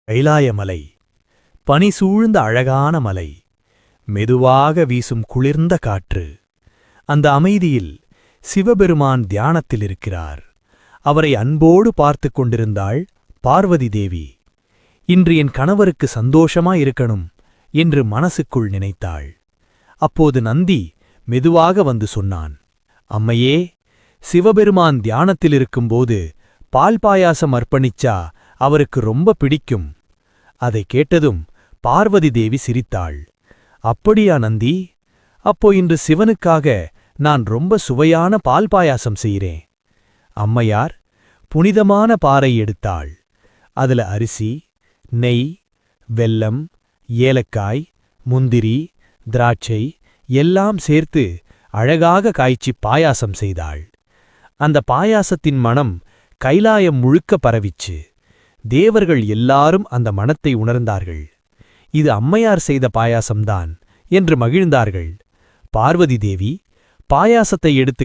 கைலாயமலை பனி சூழ்ந்த அழகான மலை. மெதுவாக வீசும் குளிர்ந்த காற்று. அந்த அமைதியில் சிவபெருமான் தியானத்தில் இருக்கிறார். அவரை அன்போடு பார்த்துக் கொண்டிருந்தாள் பார்வதி தேவி. இன்று என் கணவருக்கு சந்தோஷமாயிருக்கணும் என்று மனசுக்குள் நினைத்தாள். அப்போது நந்தி மெதுவாக வந்து சொன்னான், அம்மையே, சிவபெருமான் தியானத்திலிருக்கும்போது பால் பாயாசம் அர்ப்பணிச்சா அவருக்கு ரொம்ப பிடிக்கும். அதை கேட்டதும் பார்வதி தேவி சிரித்தாள். அப்படியா நந்தி? அப்போ இன்று சிவனுக்காக நான் ரொம்ப சுவையான பால் பாயாசம் செய்கிறேன். அம்மையார் புனிதமான பாறை எடுத்தாள். அதுல அரிசி, நெய், வெல்லம், ஏலக்காய், முந்திரி, திராட்சை எல்லாம் சேர்த்து அழகாக காய்ச்சி பாயாசம் செய்தாள். அந்த பாயாசத்தின் மணம் கைலாயம் முழுக்க பரவிச்சு. தேவர்கள் எல்லாரும் அந்த மணத்தை உணர்ந்தார்கள். இது அம்மையார் செய்த பாயாசம்தான் என்று மகிழ்ந்தார்கள். பார்வதி தேவி பாயாசத்தை எடுத்து